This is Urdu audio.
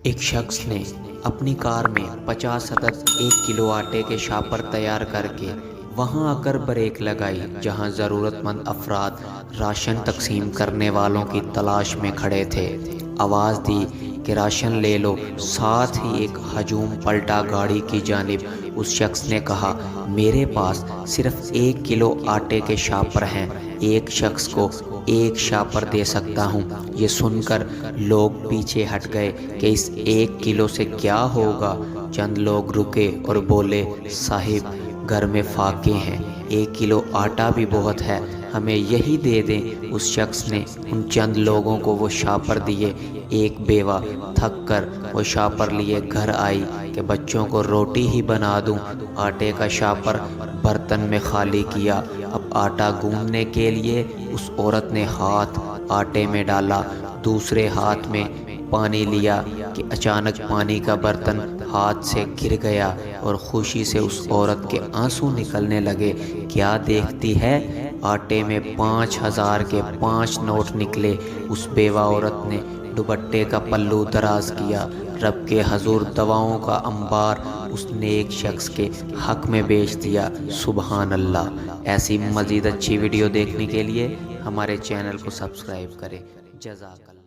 ایک شخص نے اپنی کار میں 50 عدد 1 کلو آٹے کے شاپر تیار کر کے وہاں آ کر بریک لگائی جہاں ضرورت مند افراد راشن تقسیم کرنے والوں کی تلاش میں کھڑے تھے۔ آواز دی کہ راشن لے لو، ساتھ ہی ایک ہجوم پلٹا گاڑی کی جانب۔ اس شخص نے کہا، میرے پاس صرف 1 کلو آٹے کے شاپر ہیں، ایک شخص کو 1 شاپر دے سکتا ہوں۔ یہ سن کر لوگ پیچھے ہٹ گئے کہ اس 1 کلو سے کیا ہوگا۔ چند لوگ رکے اور بولے، صاحب گھر میں فاقے ہیں، 1 کلو آٹا بھی بہت ہے، ہمیں یہی دے دیں۔ اس شخص نے ان چند لوگوں کو وہ شاپر دیے۔ ایک بیوہ تھک کر وہ شاپر لیے گھر آئی کہ بچوں کو روٹی ہی بنا دوں۔ آٹے کا شاپر برتن میں خالی کیا۔ اب آٹا گوندنے کے لیے اس عورت نے ہاتھ آٹے میں ڈالا، دوسرے ہاتھ میں پانی لیا کہ اچانک پانی کا برتن ہاتھ سے گر گیا اور خوشی سے اس عورت کے آنسو نکلنے لگے۔ کیا دیکھتی ہے؟ آٹے میں 5000 کے 5 نوٹ نکلے۔ اس بیوہ عورت نے دوپٹے کا پلو دراز کیا۔ رب کے حضور دواؤں کا انبار اس نیک شخص کے حق میں بیچ دیا۔ سبحان اللہ۔ ایسی مزید اچھی ویڈیو دیکھنے کے لیے ہمارے چینل کو سبسکرائب کریں۔ جزاک اللہ۔